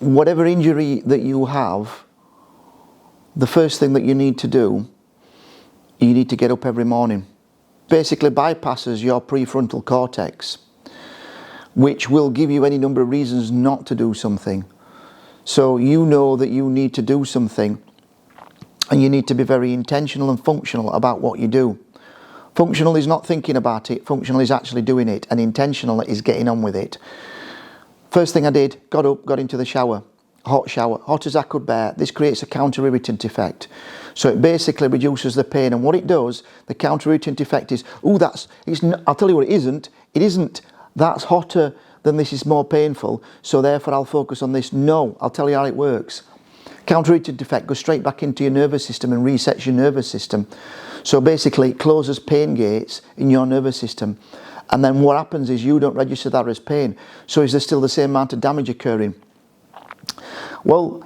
whatever injury that you have, the first thing that you need to do, you need to get up every morning. Basically bypasses your prefrontal cortex, which will give you any number of reasons not to do something. So you know that you need to do something, and you need to be very intentional and functional about what you do. Functional is not thinking about it, functional is actually doing it, and intentional is getting on with it. First thing I did, got up, got into the shower, hot as I could bear. This creates a counter-irritant effect. So it basically reduces the pain, and what it does, the counter-irritant effect is, I'll tell you what it isn't, that's hotter than this is more painful, so therefore I'll focus on this. No, I'll tell you how it works. Counter-irritant effect goes straight back into your nervous system and resets your nervous system. So basically it closes pain gates in your nervous system, and then what happens is you don't register that as pain. So is there still the same amount of damage occurring? Well,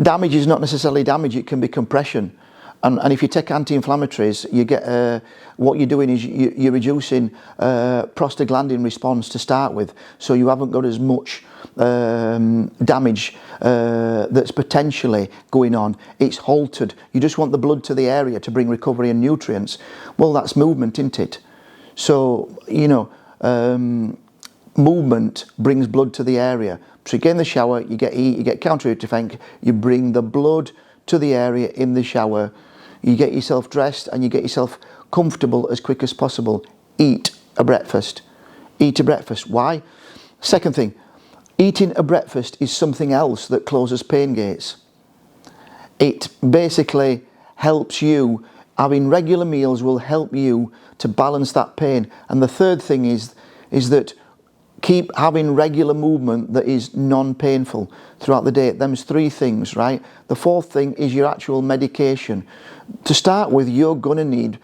damage is not necessarily damage, it can be compression. And if you take anti-inflammatories, you get what you're doing is you're reducing prostaglandin response to start with, so you haven't got as much damage that's potentially going on. It's halted. You just want the blood to the area to bring recovery and nutrients. Well, that's movement, isn't it? So, you know, movement brings blood to the area. So you get in the shower, you get heat, you get counter-irritant effect, you bring the blood to the area in the shower, you get yourself dressed and you get yourself comfortable as quick as possible. Eat a breakfast. Eat a breakfast. Why? Second thing, eating a breakfast is something else that closes pain gates. It basically helps you, having regular meals will help you to balance that pain. And the third thing is that keep having regular movement that is non-painful throughout the day. Them's three things, right? The fourth thing is your actual medication. To start with, you're going to need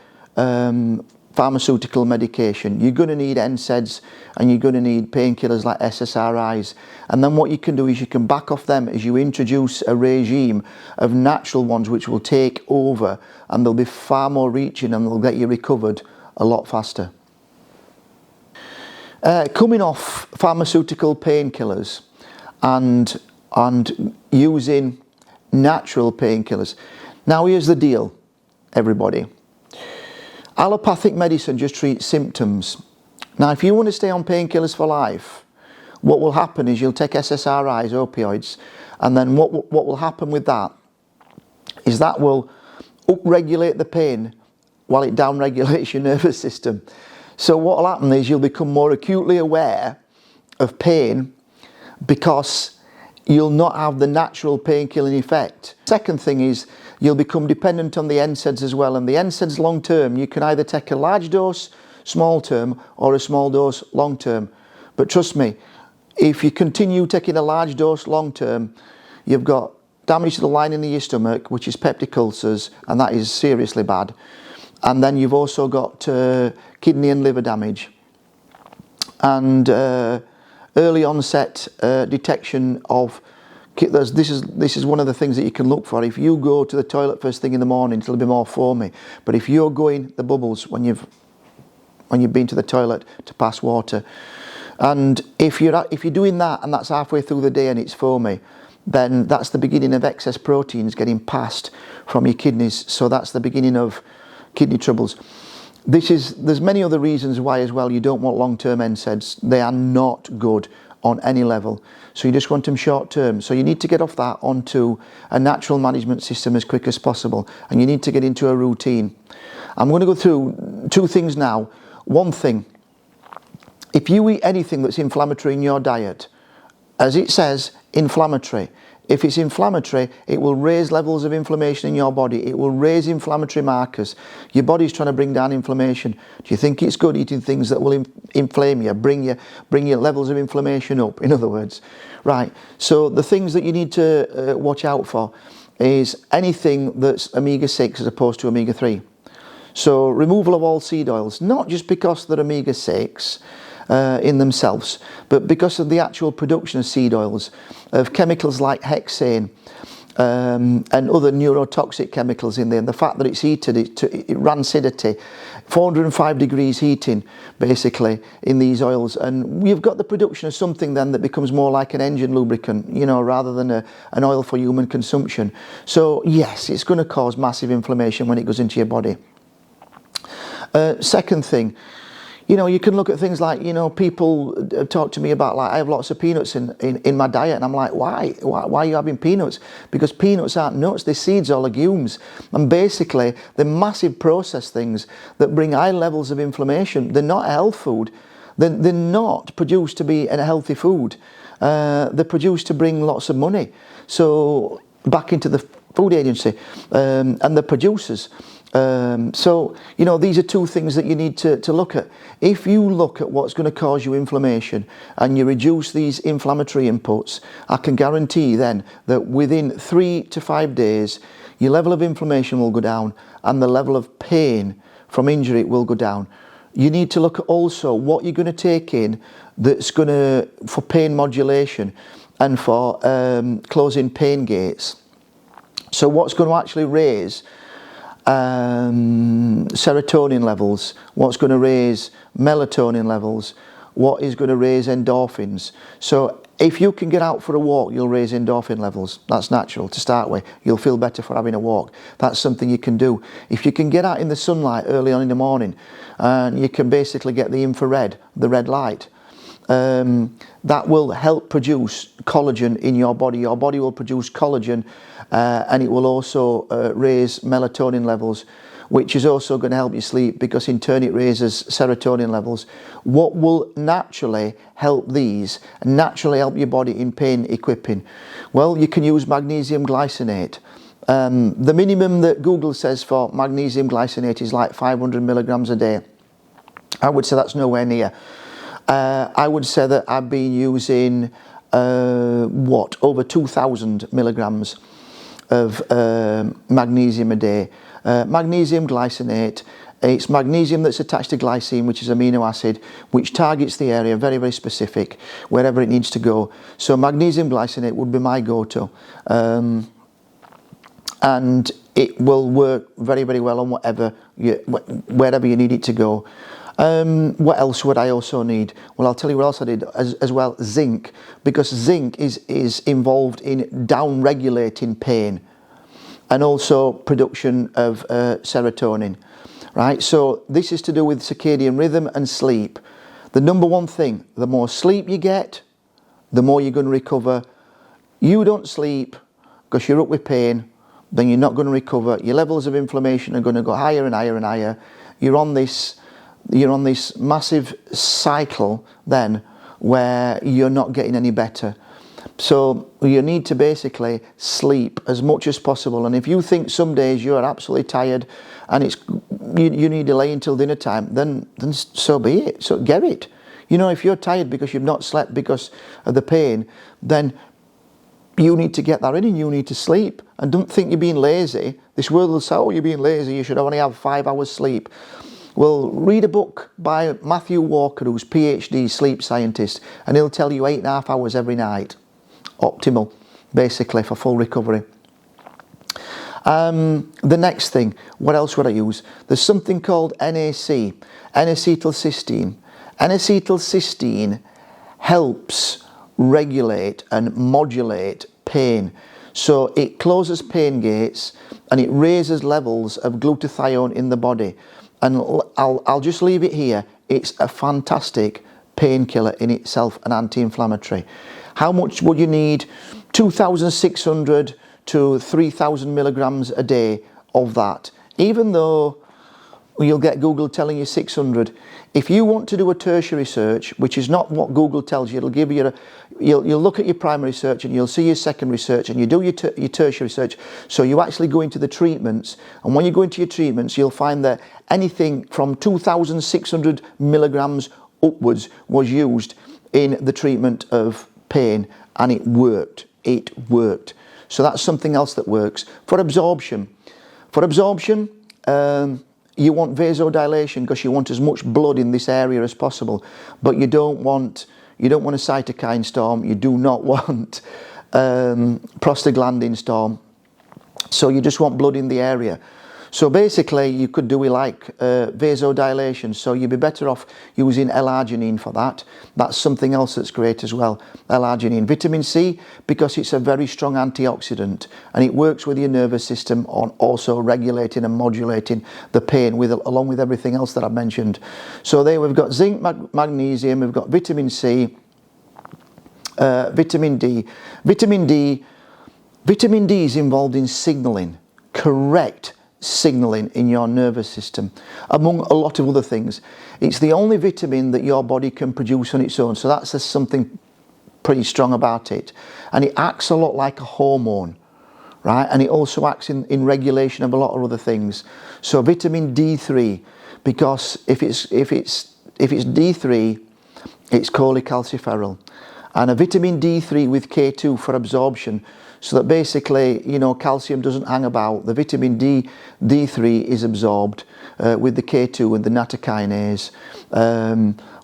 pharmaceutical medication. You're going to need NSAIDs, and you're going to need painkillers like SSRIs. And then what you can do is you can back off them as you introduce a regime of natural ones which will take over, and they'll be far more reaching and they'll get you recovered a lot faster. Coming off pharmaceutical painkillers and using natural painkillers. Now here's the deal, everybody. Allopathic medicine just treats symptoms. Now if you want to stay on painkillers for life, what will happen is you'll take SSRIs, opioids, and then what will happen with that is that will upregulate the pain while it downregulates your nervous system. So what will happen is you'll become more acutely aware of pain because you'll not have the natural pain-killing effect. Second thing is you'll become dependent on the NSAIDs as well, and the NSAIDs long term, you can either take a large dose small term or a small dose long term. But trust me, if you continue taking a large dose long term, you've got damage to the lining of your stomach, which is peptic ulcers, and that is seriously bad. And then you've also got kidney and liver damage, and early onset detection of this is one of the things that you can look for. If you go to the toilet first thing in the morning, it'll be more foamy, but if you're going the bubbles when you've been to the toilet to pass water, and if you're doing that and that's halfway through the day and it's foamy, then that's the beginning of excess proteins getting passed from your kidneys. So that's the beginning of kidney troubles. There's many other reasons why as well you don't want long-term NSAIDs. They are not good on any level. So you just want them short-term. So you need to get off that onto a natural management system as quick as possible, and you need to get into a routine. I'm going to go through two things now. One thing, if you eat anything that's inflammatory in your diet, as it says, inflammatory. If it's inflammatory, it will raise levels of inflammation in your body. It will raise inflammatory markers. Your body's trying to bring down inflammation. Do you think it's good eating things that will inflame you, bring your levels of inflammation up, in other words? Right, so the things that you need to watch out for is anything that's omega-6 as opposed to omega-3. So removal of all seed oils, not just because they're omega-6, in themselves, but because of the actual production of seed oils, of chemicals like hexane, and other neurotoxic chemicals in there, and the fact that it's heated, it rancidity, 405 degrees heating basically in these oils, and you've got the production of something then that becomes more like an engine lubricant, you know, rather than an oil for human consumption. So yes, it's going to cause massive inflammation when it goes into your body. Second thing, you know, you can look at things like, you know, people talk to me about, like, I have lots of peanuts in my diet, and I'm like, why are you having peanuts? Because peanuts aren't nuts, they're seeds or legumes, and basically they're massive processed things that bring high levels of inflammation. They're not a health food, they're not produced to be a healthy food, they're produced to bring lots of money, so back into the food agency and the producers. So, you know, these are two things that you need to look at. If you look at what's going to cause you inflammation and you reduce these inflammatory inputs, I can guarantee then that within 3 to 5 days, your level of inflammation will go down and the level of pain from injury will go down. You need to look at also what you're going to take in that's going to, for pain modulation and for closing pain gates. So what's going to actually raise serotonin levels, what's going to raise melatonin levels, what is going to raise endorphins. So if you can get out for a walk, you'll raise endorphin levels. That's natural to start with. You'll feel better for having a walk. That's something you can do. If you can get out in the sunlight early on in the morning, and you can basically get the infrared, the red light, that will help produce collagen in your body. Your body will produce collagen, and it will also raise melatonin levels, which is also going to help you sleep, because in turn it raises serotonin levels. What will naturally help these, naturally help your body in pain equipping? Well, you can use magnesium glycinate. The minimum that Google says for magnesium glycinate is like 500 milligrams a day. I would say that's nowhere near. I would say that I've been using over 2,000 milligrams of magnesium a day. Magnesium glycinate, it's magnesium that's attached to glycine, which is amino acid, which targets the area very, very specific, wherever it needs to go. So magnesium glycinate would be my go-to. And it will work very, very well on wherever you need it to go. What else would I also need? Well, I'll tell you what else I did as well. Zinc, because zinc is involved in down-regulating pain and also production of serotonin, right? So this is to do with circadian rhythm and sleep. The number one thing, the more sleep you get, the more you're going to recover. You don't sleep because you're up with pain, then you're not going to recover. Your levels of inflammation are going to go higher and higher and higher. You're on this massive cycle then where you're not getting any better. So you need to basically sleep as much as possible, and if you think some days you're absolutely tired and you need to lay until dinner time, then so be it. So get it. You know, if you're tired because you've not slept because of the pain, then you need to get that in and you need to sleep. And don't think you're being lazy. This world will say, oh, you're being lazy, you should only have 5 hours sleep. Well, read a book by Matthew Walker, who's PhD sleep scientist, and he'll tell you 8.5 hours every night. Optimal, basically, for full recovery. The next thing, what else would I use? There's something called NAC, N-acetylcysteine. N-acetylcysteine helps regulate and modulate pain. So it closes pain gates and it raises levels of glutathione in the body. And I'll just leave it here. It's a fantastic painkiller in itself, an anti-inflammatory. How much would you need? 2,600 to 3,000 milligrams a day of that. Even though you'll get Google telling you 600. If you want to do a tertiary search, which is not what Google tells you, it'll give you you'll look at your primary search and you'll see your secondary search and you do your tertiary search. So you actually go into the treatments, and when you go into your treatments, you'll find that anything from 2,600 milligrams upwards was used in the treatment of pain, and it worked. It worked. So that's something else that works. For absorption, you want vasodilation because you want as much blood in this area as possible, but you don't want a cytokine storm. You do not want prostaglandin storm. So you just want blood in the area. So basically you could do it like vasodilation, so you'd be better off using L-arginine for that. That's something else that's great as well, L-arginine. Vitamin C, because it's a very strong antioxidant and it works with your nervous system on also regulating and modulating the pain along with everything else that I've mentioned. So there we've got zinc, magnesium, we've got vitamin C, vitamin D. Vitamin D is involved in signalling, correct signalling in your nervous system, among a lot of other things. It's the only vitamin that your body can produce on its own, so that's just something pretty strong about it. And it acts a lot like a hormone, right? And it also acts in regulation of a lot of other things. So vitamin D3, because if it's D3, it's cholecalciferol. And a vitamin D3 with K2 for absorption, so that basically, you know, calcium doesn't hang about. The vitamin D3 is absorbed with the K2 and the nattokinase,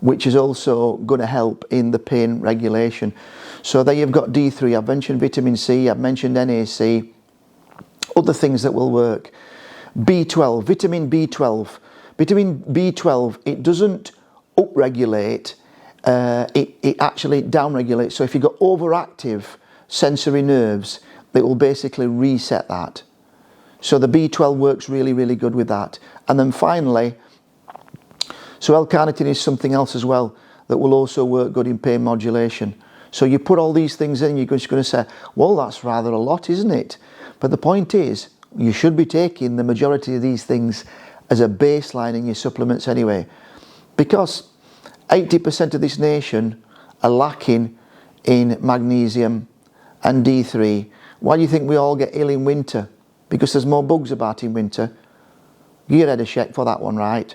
which is also going to help in the pain regulation. So there you've got D3. I've mentioned vitamin C, I've mentioned NAC, other things that will work. B12, vitamin B12. Vitamin B12, it doesn't upregulate, it actually downregulates. So if you've got overactive sensory nerves, it will basically reset that. So the B12 works really, really good with that. And then finally, so L-carnitine is something else as well that will also work good in pain modulation. So you put all these things in, you're just going to say, well, that's rather a lot, isn't it? But the point is, you should be taking the majority of these things as a baseline in your supplements anyway, because 80% of this nation are lacking in magnesium and D3. Why do you think we all get ill in winter? Because there's more bugs about in winter. Give your head a shake for that one, right?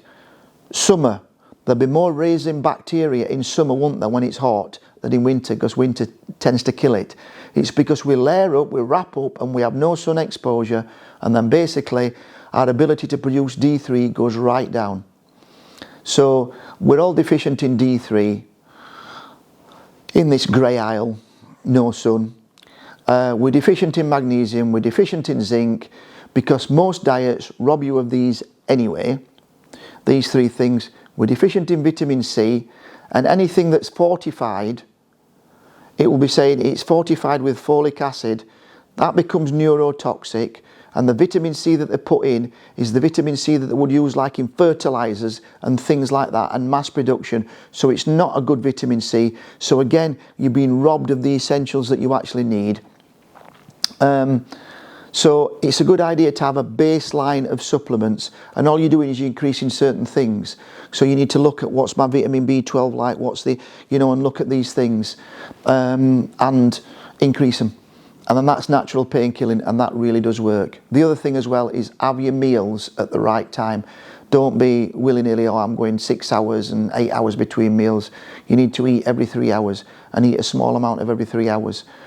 Summer, there'll be more raising bacteria in summer, won't there, when it's hot, than in winter, because winter tends to kill it. It's because we layer up, we wrap up, and we have no sun exposure, and then basically our ability to produce D3 goes right down. So we're all deficient in D3 in this grey isle, no sun. We're deficient in magnesium, we're deficient in zinc, because most diets rob you of these anyway, these three things. We're deficient in vitamin C, and anything that's fortified, it will be saying it's fortified with folic acid, that becomes neurotoxic, and the vitamin C that they put in is the vitamin C that they would use like in fertilizers and things like that, and mass production, so it's not a good vitamin C. So again, you're being robbed of the essentials that you actually need. So it's a good idea to have a baseline of supplements, and all you're doing is you're increasing certain things. So you need to look at what's my vitamin B12 like, what's the, you know, and look at these things and increase them. And then that's natural pain killing, and that really does work. The other thing as well is have your meals at the right time. Don't be willy-nilly, oh, I'm going 6 hours and 8 hours between meals. You need to eat every 3 hours and eat a small amount of every 3 hours.